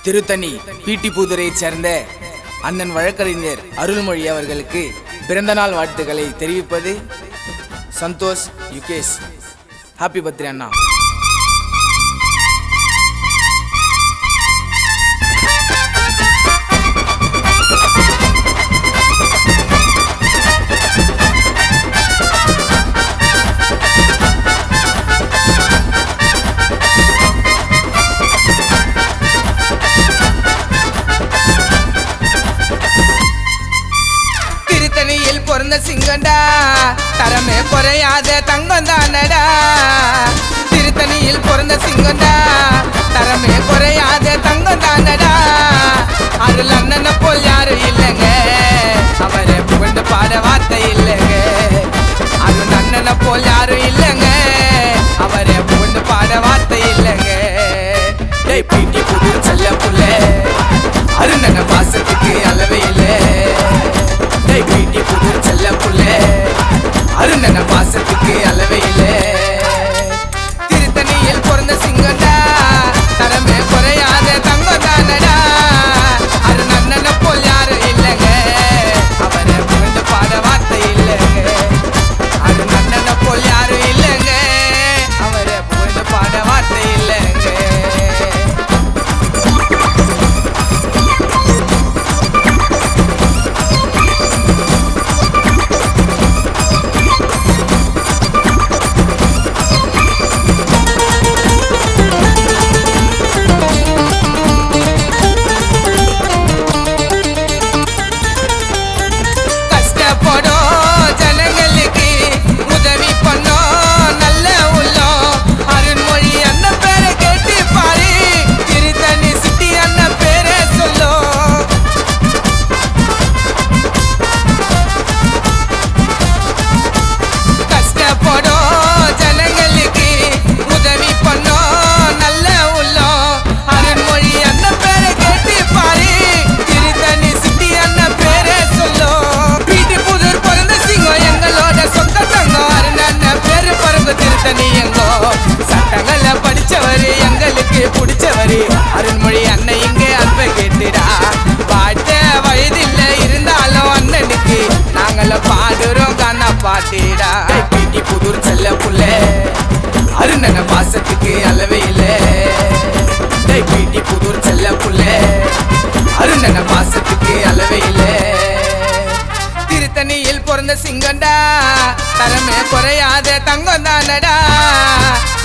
திருத்தணி பீட்டிபுதூரைச் சேர்ந்த அண்ணன் வழக்கறிஞர் அருள்மொழி அவர்களுக்கு பிறந்தநாள் வாழ்த்துக்களை தெரிவிப்பது சந்தோஷ் யுகேஷ். ஹாப்பி பர்த்டே அண்ணா. திருத்தணியில் பிறந்த சிங்கண்டா, தரமே குறையாத தங்கம் தானடா. திருத்தணியில் பிறந்த சிங்கண்டா, தரமே குறையாத தங்கம் தானடா. அருள் அண்ணனை போல் யாரும் இல்லைங்க, அவரை புகழ்ந்து பாட வார்த்தை இல்லைங்க. அருள் அண்ணனை போல் யாரும் இல்லைங்க, அவரை புகழ்ந்து பாட வார்த்தை இல்லைங்க. பீட்டிபுதூர் செல்ல புள்ள அருணன பாசத்துக்கு அளவே இல்லை. பீட்டிபுதூர் செல்ல புள்ள அருணன பாசத்துக்கு அளவே இல்லை. திருத்தணியில் பிறந்த சிங்கண்டா, தரமே குறையாத தங்கம் தானடா. அருண் அண்ணனை போல் யாரும் இல்லைங்க, அவரை புகழ்ந்து பாட வார்த்தை இல்லைங்க. அருண் அண்ணனை போல் யாரும் இல்லைங்க, அவரை புகழ்ந்து பாட வார்த்தை இல்லைங்க. சட்டங்களை படிச்சவரு எங்களுக்கு பிடிச்சவரு அருள்மொழி அண்ணன் இங்கே அன்பை கேட்டுடா. பாட்ட வயதில்ல இருந்தாலும் அண்ணனுக்கு நாங்கள பாடுறோம் கண்ணா பாட்டிடா. பீட்டிபுதூர் செல்ல புள்ள அருணன பாசத்துக்கு அளவே இல்லை. பீட்டிபுதூர் செல்ல புள்ள அருணன பாசத்துக்கு அளவே இல்லை. திருத்தணியில் பிறந்த சிங்கண்டா, தரமே குறையாத தங்கம் தானடா.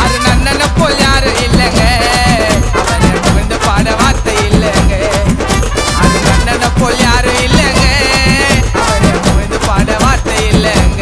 அருண் அண்ணனை போல் யாரும் இல்லைங்க, அவரை புகழ்ந்து பாட வார்த்தை இல்லைங்க. அருண் அண்ணனை போல் யாரும் இல்லைங்க, அவரை புகழ்ந்து பாட வார்த்தை இல்லைங்க.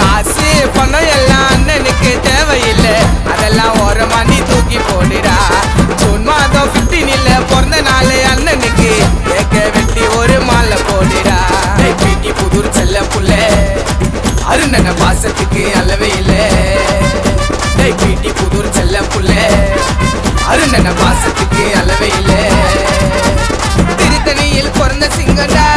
காசு பணம் எல்லாம் அண்ணனுக்கு தேவையில்லை, அதெல்லாம் ஒரு மணி தூக்கி போடுடா. ஜூன் மாதம் 15 பிறந்த நாள் அண்ணனுக்கு கேக்க வெட்டி ஒரு மாலை போடுடா. பீட்டிபுதூர் செல்ல புள்ள அருணன பாசத்துக்கு அளவே இல்லை. பீட்டிபுதூர் செல்ல புள்ள அருணன பாசத்துக்கு அளவே இல்லை. திருத்தணியில் பிறந்த சிங்கண்டா,